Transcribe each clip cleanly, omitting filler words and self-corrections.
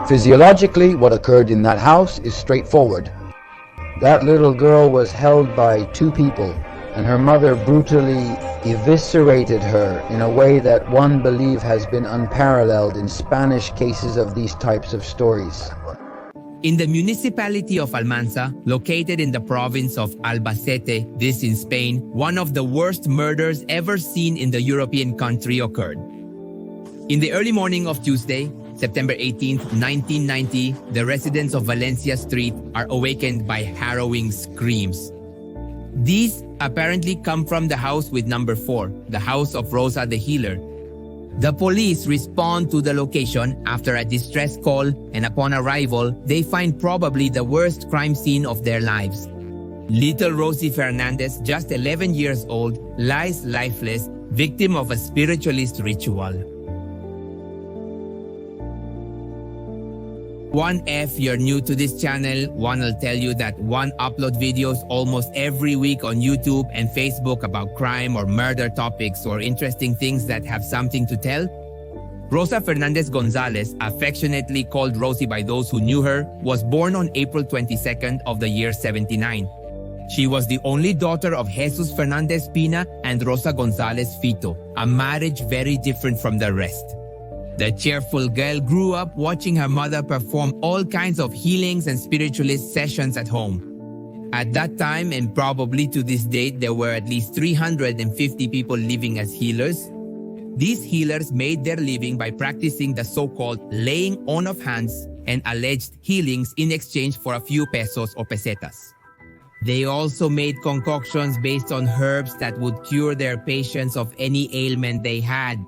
Physiologically, what occurred in that house is straightforward. That little girl was held by two people, and her mother brutally eviscerated her in a way that one believes has been unparalleled in Spanish cases of these types of stories. In the municipality of Almansa, located in the province of Albacete, this in Spain, one of the worst murders ever seen in the European country occurred. In the early morning of Tuesday, September 18, 1990, the residents of Valencia Street are awakened by harrowing screams. These apparently come from the house with number 4, the house of Rosa the healer. The police respond to the location after a distress call, and upon arrival, they find probably the worst crime scene of their lives. Little Rosy Fernandez, just 11 years old, lies lifeless, victim of a spiritualist ritual. 1F, you're new to this channel, one will tell you that one upload videos almost every week on YouTube and Facebook about crime or murder topics or interesting things that have something to tell. Rosa Fernandez Gonzalez, affectionately called Rosi by those who knew her, was born on April 22nd of the year 79. She was the only daughter of Jesus Fernandez Pina and Rosa Gonzalez Fito, a marriage very different from the rest. The cheerful girl grew up watching her mother perform all kinds of healings and spiritualist sessions at home. At that time, and probably to this date, there were at least 350 people living as healers. These healers made their living by practicing the so-called laying on of hands and alleged healings in exchange for a few pesos or pesetas. They also made concoctions based on herbs that would cure their patients of any ailment they had.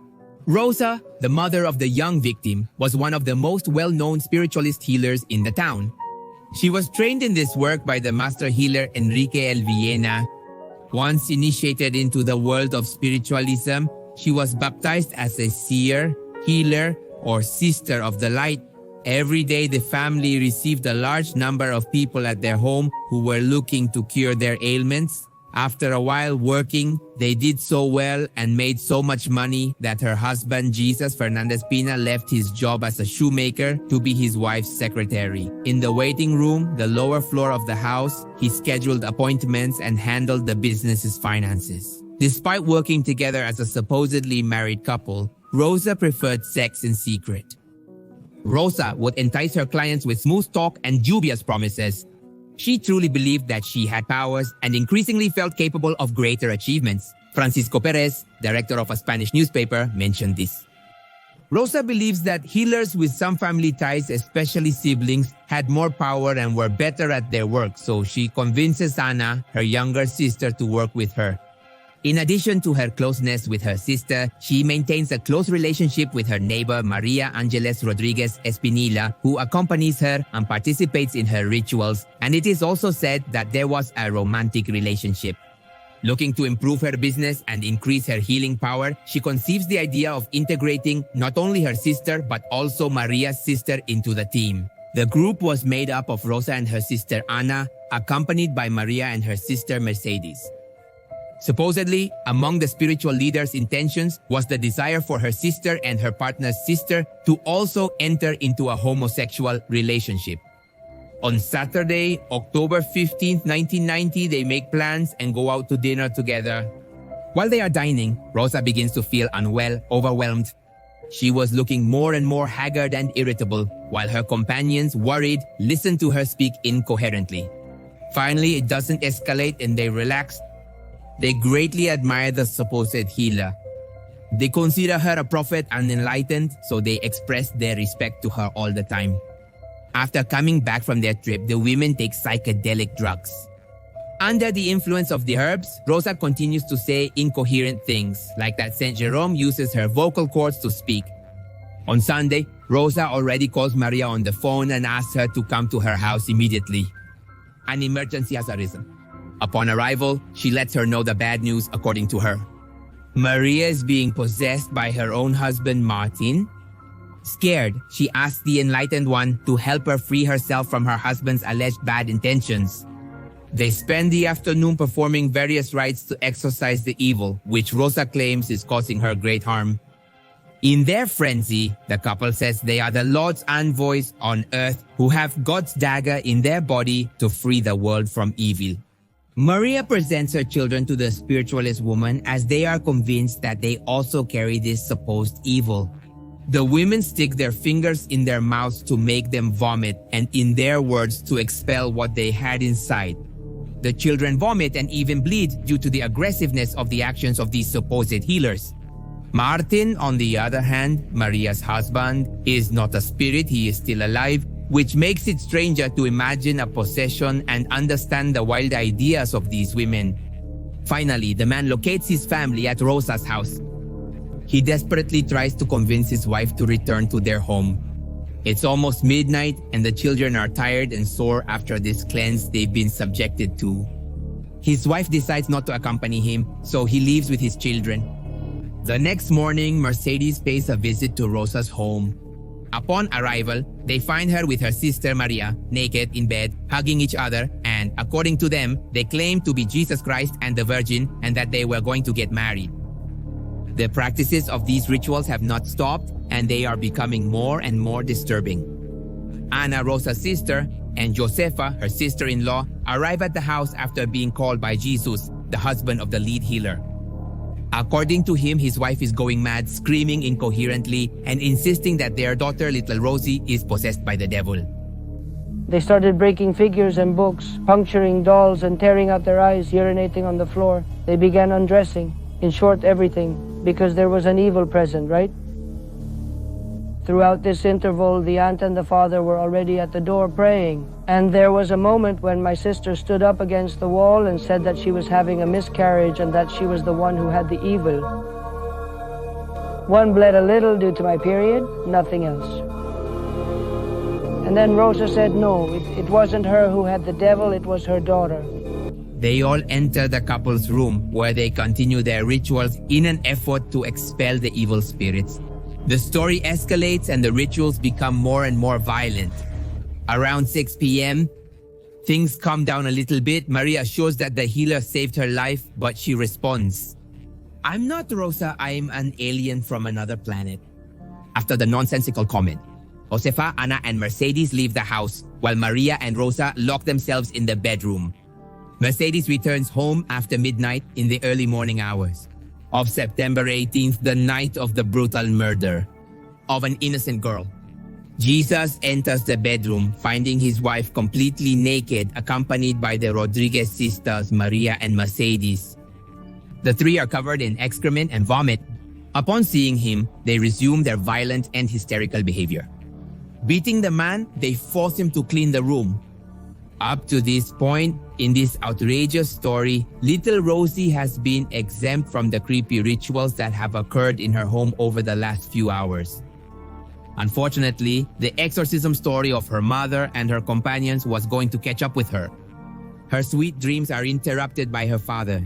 Rosa, the mother of the young victim, was one of the most well-known spiritualist healers in the town. She was trained in this work by the master healer Enrique El Villena. Once initiated into the world of spiritualism, she was baptized as a seer, healer, or sister of the light. Every day, the family received a large number of people at their home who were looking to cure their ailments. After a while working, they did so well and made so much money that her husband, Jesus Fernandez Pina, left his job as a shoemaker to be his wife's secretary. In the waiting room, the lower floor of the house, he scheduled appointments and handled the business's finances. Despite working together as a supposedly married couple, Rosa preferred sex in secret. Rosa would entice her clients with smooth talk and dubious promises. She truly believed that she had powers and increasingly felt capable of greater achievements. Francisco Perez, director of a Spanish newspaper, mentioned this. Rosa believes that healers with some family ties, especially siblings, had more power and were better at their work, so she convinces Ana, her younger sister, to work with her. In addition to her closeness with her sister, she maintains a close relationship with her neighbor Maria Angeles Rodriguez Espinilla, who accompanies her and participates in her rituals, and it is also said that there was a romantic relationship. Looking to improve her business and increase her healing power, she conceives the idea of integrating not only her sister but also Maria's sister into the team. The group was made up of Rosa and her sister Ana, accompanied by Maria and her sister Mercedes. Supposedly, among the spiritual leader's intentions was the desire for her sister and her partner's sister to also enter into a homosexual relationship. On Saturday, October 15, 1990, they make plans and go out to dinner together. While they are dining, Rosa begins to feel unwell, overwhelmed. She was looking more and more haggard and irritable, while her companions, worried, listened to her speak incoherently. Finally, it doesn't escalate and they relax. They greatly admire the supposed healer. They consider her a prophet and enlightened, so they express their respect to her all the time. After coming back from their trip, the women take psychedelic drugs. Under the influence of the herbs, Rosa continues to say incoherent things, like that Saint Jerome uses her vocal cords to speak. On Sunday, Rosa already calls Maria on the phone and asks her to come to her house immediately. An emergency has arisen. Upon arrival, she lets her know the bad news according to her. Maria is being possessed by her own husband, Martin. Scared, she asks the enlightened one to help her free herself from her husband's alleged bad intentions. They spend the afternoon performing various rites to exorcise the evil, which Rosa claims is causing her great harm. In their frenzy, the couple says they are the Lord's envoys on earth who have God's dagger in their body to free the world from evil. Maria presents her children to the spiritualist woman as they are convinced that they also carry this supposed evil. The women stick their fingers in their mouths to make them vomit and, in their words, to expel what they had inside. The children vomit and even bleed due to the aggressiveness of the actions of these supposed healers. Martin, on the other hand, Maria's husband, is not a spirit, he is still alive, which makes it stranger to imagine a possession and understand the wild ideas of these women. Finally, the man locates his family at Rosa's house. He desperately tries to convince his wife to return to their home. It's almost midnight and the children are tired and sore after this cleanse they've been subjected to. His wife decides not to accompany him, so he leaves with his children. The next morning, Mercedes pays a visit to Rosa's home. Upon arrival, they find her with her sister Maria, naked in bed, hugging each other, and according to them, they claim to be Jesus Christ and the Virgin and that they were going to get married. The practices of these rituals have not stopped, and they are becoming more and more disturbing. Ana, Rosa's sister, and Josefa, her sister-in-law, arrive at the house after being called by Jesus, the husband of the lead healer. According to him, his wife is going mad, screaming incoherently, and insisting that their daughter, little Rosie, is possessed by the devil. They started breaking figures and books, puncturing dolls and tearing out their eyes, urinating on the floor. They began undressing. In short, everything, because there was an evil present, right? Throughout this interval, the aunt and the father were already at the door praying. And there was a moment when my sister stood up against the wall and said that she was having a miscarriage and that she was the one who had the evil. One bled a little due to my period, nothing else. And then Rosa said no, it wasn't her who had the devil, it was her daughter. They all enter the couple's room where they continue their rituals in an effort to expel the evil spirits. The story escalates and the rituals become more and more violent. Around 6 p.m., things calm down a little bit. Maria shows that the healer saved her life, but she responds, "I'm not Rosa, I'm an alien from another planet." After the nonsensical comment, Josefa, Ana, and Mercedes leave the house, while Maria and Rosa lock themselves in the bedroom. Mercedes returns home after midnight in the early morning hours of September 18th, the night of the brutal murder of an innocent girl. Jesus enters the bedroom, finding his wife completely naked, accompanied by the Rodriguez sisters, Maria and Mercedes. The three are covered in excrement and vomit. Upon seeing him, they resume their violent and hysterical behavior. Beating the man, they force him to clean the room. Up to this point, in this outrageous story, little Rosie has been exempt from the creepy rituals that have occurred in her home over the last few hours. Unfortunately, the exorcism story of her mother and her companions was going to catch up with her. Her sweet dreams are interrupted by her father.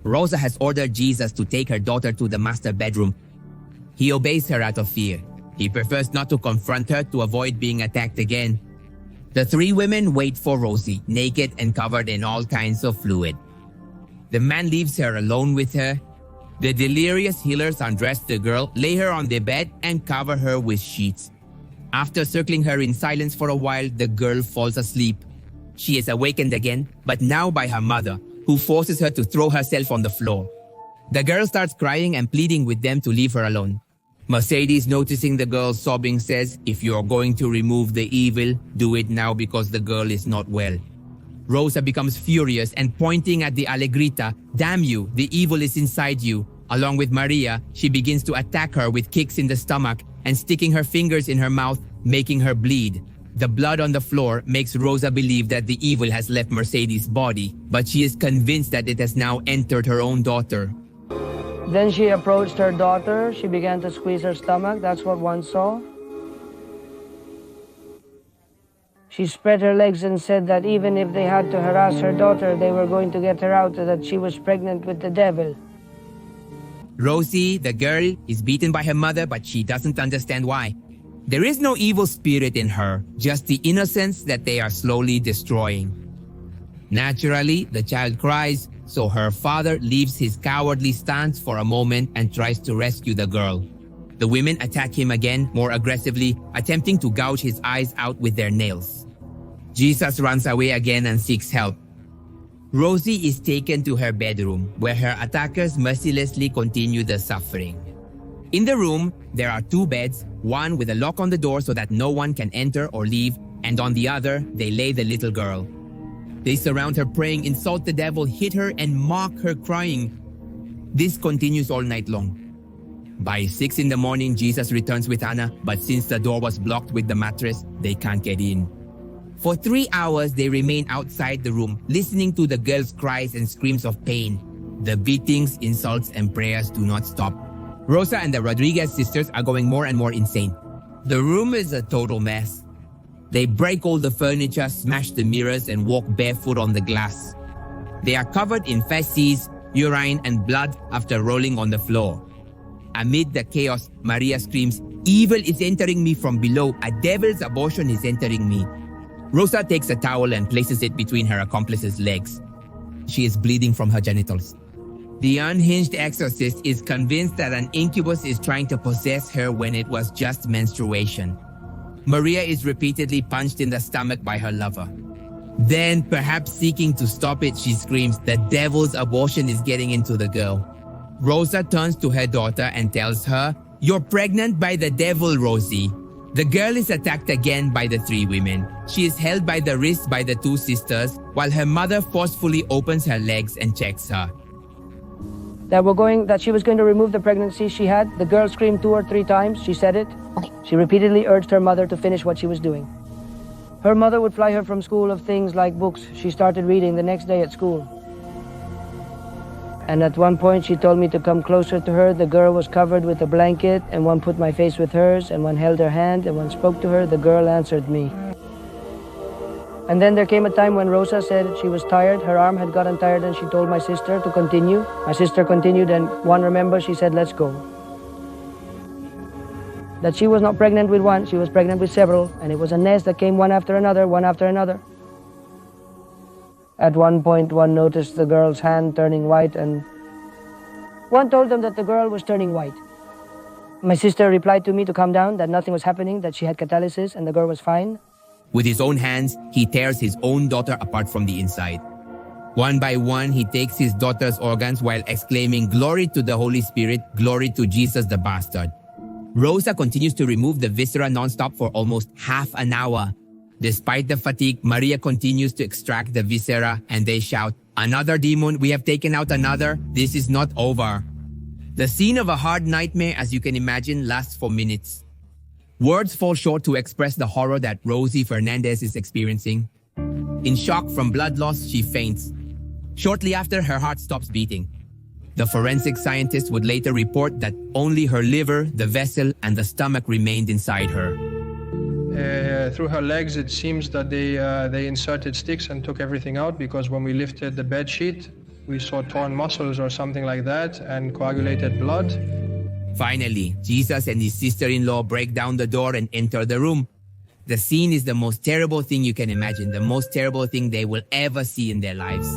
Rosa has ordered Jesus to take her daughter to the master bedroom. He obeys her out of fear. He prefers not to confront her to avoid being attacked again. The three women wait for Rosie, naked and covered in all kinds of fluid. The man leaves her alone with her. The delirious healers undress the girl, lay her on the bed, and cover her with sheets. After circling her in silence for a while, the girl falls asleep. She is awakened again, but now by her mother, who forces her to throw herself on the floor. The girl starts crying and pleading with them to leave her alone. Mercedes, noticing the girl sobbing, says, "If you're going to remove the evil, do it now because the girl is not well." Rosa becomes furious and pointing at the Alegrita, "Damn you, the evil is inside you." Along with Maria, she begins to attack her with kicks in the stomach and sticking her fingers in her mouth, making her bleed. The blood on the floor makes Rosa believe that the evil has left Mercedes' body, but she is convinced that it has now entered her own daughter. Then she approached her daughter. She began to squeeze her stomach. That's what one saw. She spread her legs and said that even if they had to harass her daughter, they were going to get her out, that she was pregnant with the devil. Rosie, the girl, is beaten by her mother, but she doesn't understand why. There is no evil spirit in her, just the innocence that they are slowly destroying. Naturally, the child cries, so her father leaves his cowardly stance for a moment and tries to rescue the girl. The women attack him again, more aggressively, attempting to gouge his eyes out with their nails. Jesus runs away again and seeks help. Rosie is taken to her bedroom, where her attackers mercilessly continue the suffering. In the room, there are two beds, one with a lock on the door so that no one can enter or leave, and on the other, they lay the little girl. They surround her praying, insult the devil, hit her, and mock her crying. This continues all night long. By 6 in the morning, Jesus returns with Anna, but since the door was blocked with the mattress, they can't get in. For 3 hours, they remain outside the room, listening to the girl's cries and screams of pain. The beatings, insults, and prayers do not stop. Rosa and the Rodriguez sisters are going more and more insane. The room is a total mess. They break all the furniture, smash the mirrors, and walk barefoot on the glass. They are covered in feces, urine, and blood after rolling on the floor. Amid the chaos, Maria screams, "Evil is entering me from below. A devil's abortion is entering me." Rosa takes a towel and places it between her accomplice's legs. She is bleeding from her genitals. The unhinged exorcist is convinced that an incubus is trying to possess her when it was just menstruation. Maria is repeatedly punched in the stomach by her lover. Then, perhaps seeking to stop it, she screams, "The devil's abortion is getting into the girl." Rosa turns to her daughter and tells her, "You're pregnant by the devil, Rosie." The girl is attacked again by the three women. She is held by the wrists by the two sisters, while her mother forcefully opens her legs and checks her. That she was going to remove the pregnancy she had. The girl screamed 2 or 3 times. She said it. She repeatedly urged her mother to finish what she was doing. Her mother would fly her from school of things like books. She started reading the next day at school. And at one point she told me to come closer to her. The girl was covered with a blanket, and one put my face with hers, and one held her hand, and one spoke to her. The girl answered me. And then there came a time when Rosa said she was tired. Her arm had gotten tired, and she told my sister to continue. My sister continued, and one remembers, she said, "Let's go." That she was not pregnant with one, she was pregnant with several, and it was a nest that came one after another, one after another. At one point, one noticed the girl's hand turning white, and one told them that the girl was turning white. My sister replied to me to calm down, that nothing was happening, that she had catalysis, and the girl was fine. With his own hands, he tears his own daughter apart from the inside. One by one, he takes his daughter's organs while exclaiming, "Glory to the Holy Spirit, glory to Jesus the bastard." Rosa continues to remove the viscera non-stop for almost half an hour. Despite the fatigue, Maria continues to extract the viscera, and they shout, "Another demon, we have taken out another. This is not over." The scene of a hard nightmare, as you can imagine, lasts for minutes. Words fall short to express the horror that Rosy Fernandez is experiencing. In shock from blood loss, she faints. Shortly after, her heart stops beating. The forensic scientist would later report that only her liver, the vessel, and the stomach remained inside her. Through her legs, it seems that they inserted sticks and took everything out, because when we lifted the bed sheet, we saw torn muscles or something like that and coagulated blood. Finally, Jesus and his sister-in-law break down the door and enter the room. The scene is the most terrible thing you can imagine, the most terrible thing they will ever see in their lives.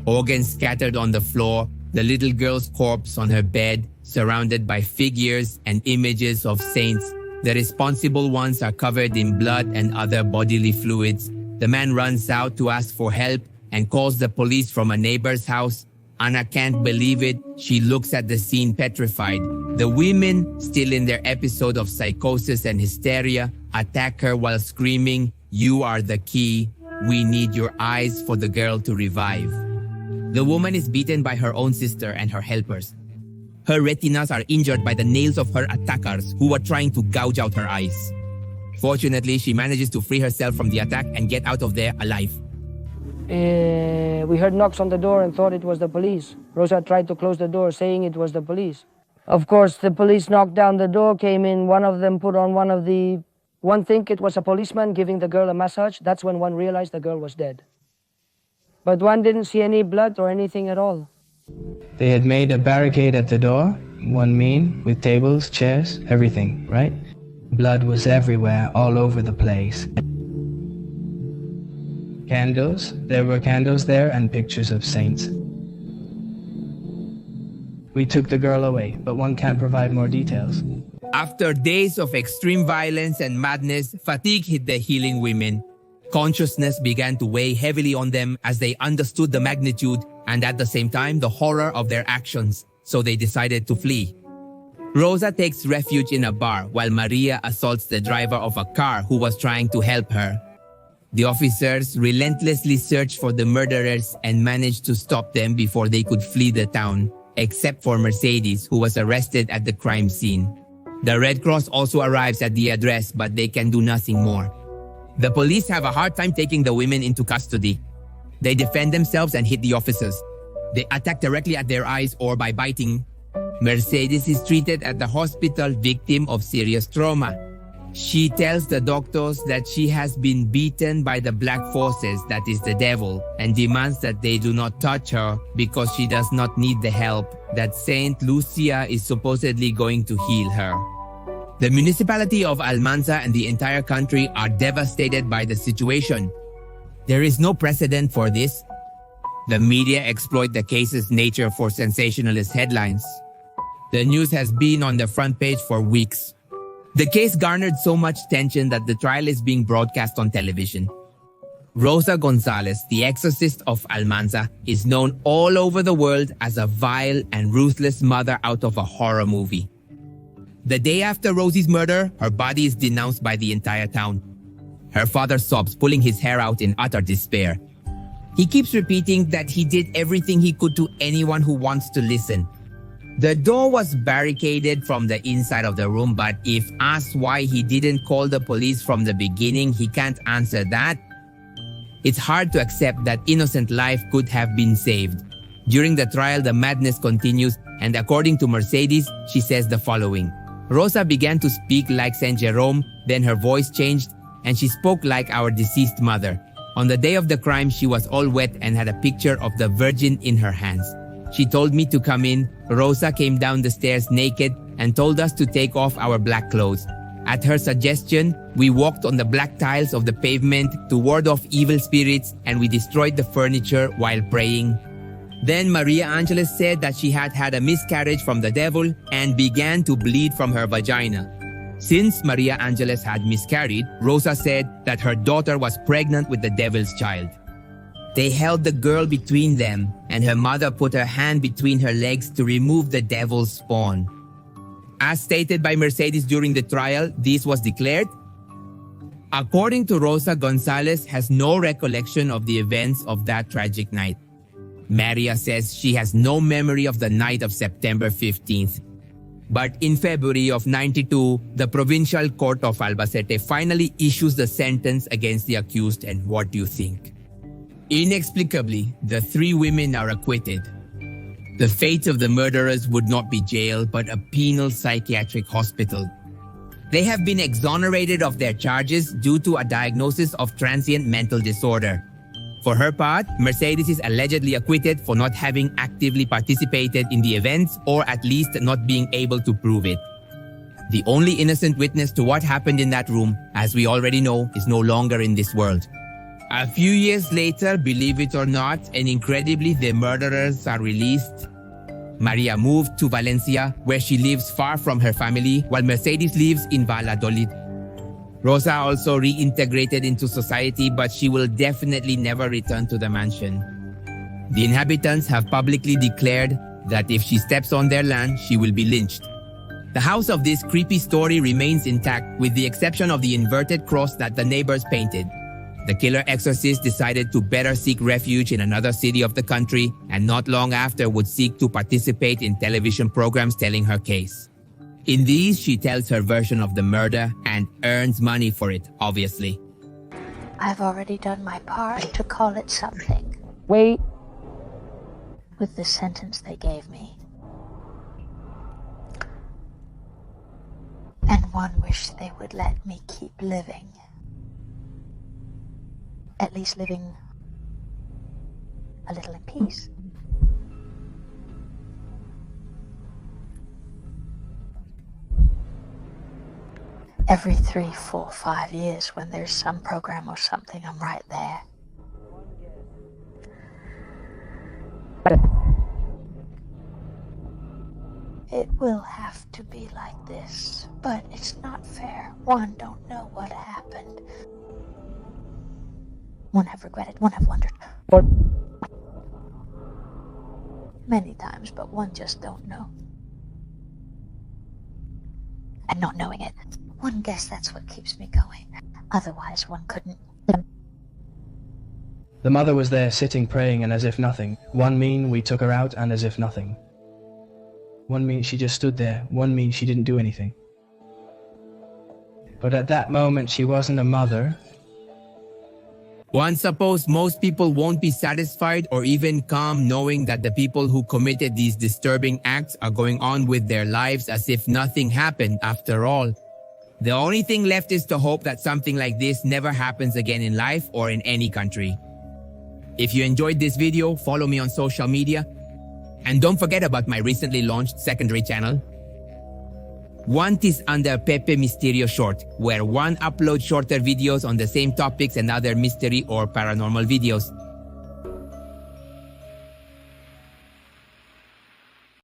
Organs scattered on the floor, the little girl's corpse on her bed, surrounded by figures and images of saints. The responsible ones are covered in blood and other bodily fluids. The man runs out to ask for help and calls the police from a neighbor's house. Anna can't believe it. She looks at the scene petrified. The women, still in their episode of psychosis and hysteria, attack her while screaming, "You are the key. We need your eyes for the girl to revive." The woman is beaten by her own sister and her helpers. Her retinas are injured by the nails of her attackers, who were trying to gouge out her eyes. Fortunately, she manages to free herself from the attack and get out of there alive. We heard knocks on the door and thought it was the police. Rosa tried to close the door, saying it was the police. Of course, the police knocked down the door, came in. One of them put on one think it was a policeman giving the girl a massage. That's when one realized the girl was dead. But one didn't see any blood or anything at all. They had made a barricade at the door, one mean, with tables, chairs, everything, right? Blood was everywhere, all over the place. Candles, there were candles there and pictures of saints. We took the girl away, but one can't provide more details. After days of extreme violence and madness, fatigue hit the healing women. Consciousness began to weigh heavily on them as they understood the magnitude and at the same time the horror of their actions, so they decided to flee. Rosa takes refuge in a bar while Maria assaults the driver of a car who was trying to help her. The officers relentlessly search for the murderers and manage to stop them before they could flee the town, except for Mercedes, who was arrested at the crime scene. The Red Cross also arrives at the address, but they can do nothing more. The police have a hard time taking the women into custody. They defend themselves and hit the officers. They attack directly at their eyes or by biting. Mercedes is treated at the hospital, victim of serious trauma. She tells the doctors that she has been beaten by the black forces, that is the devil, and demands that they do not touch her because she does not need the help, that Saint Lucia is supposedly going to heal her. The municipality of Almansa and the entire country are devastated by the situation. There is no precedent for this. The media exploit the case's nature for sensationalist headlines. The news has been on the front page for weeks. The case garnered so much attention that the trial is being broadcast on television. Rosa Gonzalez, the exorcist of Almansa, is known all over the world as a vile and ruthless mother out of a horror movie. The day after Rosie's murder, her body is denounced by the entire town. Her father sobs, pulling his hair out in utter despair. He keeps repeating that he did everything he could to anyone who wants to listen. The door was barricaded from the inside of the room, but if asked why he didn't call the police from the beginning, he can't answer that. It's hard to accept that innocent life could have been saved. During the trial, the madness continues, and according to Mercedes, she says the following. Rosa began to speak like Saint Jerome, then her voice changed, and she spoke like our deceased mother. On the day of the crime, she was all wet and had a picture of the Virgin in her hands. She told me to come in. Rosa came down the stairs naked and told us to take off our black clothes. At her suggestion, we walked on the black tiles of the pavement to ward off evil spirits, and we destroyed the furniture while praying. Then Maria Angeles said that she had had a miscarriage from the devil and began to bleed from her vagina. Since Maria Angeles had miscarried, Rosa said that her daughter was pregnant with the devil's child. They held the girl between them, and her mother put her hand between her legs to remove the devil's spawn. As stated by Mercedes during the trial, this was declared. According to Rosa, Gonzalez has no recollection of the events of that tragic night. Maria says she has no memory of the night of September 15th. But in February of '92, the Provincial Court of Albacete finally issues the sentence against the accused, and what do you think? Inexplicably, the three women are acquitted. The fate of the murderers would not be jail, but a penal psychiatric hospital. They have been exonerated of their charges due to a diagnosis of transient mental disorder. For her part, Mercedes is allegedly acquitted for not having actively participated in the events, or at least not being able to prove it. The only innocent witness to what happened in that room, as we already know, is no longer in this world. A few years later, believe it or not, and incredibly, the murderers are released. Maria moved to Valencia, where she lives far from her family, while Mercedes lives in Valladolid. Rosa also reintegrated into society, but she will definitely never return to the mansion. The inhabitants have publicly declared that if she steps on their land, she will be lynched. The house of this creepy story remains intact, with the exception of the inverted cross that the neighbors painted. The killer exorcist decided to better seek refuge in another city of the country, and not long after would seek to participate in television programs telling her case. In these, she tells her version of the murder and earns money for it, obviously. I've already done my part to call it something. Wait. With the sentence they gave me. And one wish they would let me keep living. At least living a little in peace. Every 3, 4, 5 years when there's some program or something, I'm right there. It will have to be like this, but it's not fair. One don't know what happened. One have regretted, one have wondered. Many times, but one just don't know. And not knowing it, one guess that's what keeps me going. Otherwise, one couldn't. The mother was there sitting praying and as if nothing. One mean we took her out and as if nothing. One mean she just stood there. One mean she didn't do anything. But at that moment she wasn't a mother. One suppose most people won't be satisfied or even calm knowing that the people who committed these disturbing acts are going on with their lives as if nothing happened after all. The only thing left is to hope that something like this never happens again in life or in any country. If you enjoyed this video, follow me on social media. And don't forget about my recently launched secondary channel. One is under Pepe Misterio Short, where one uploads shorter videos on the same topics and other mystery or paranormal videos.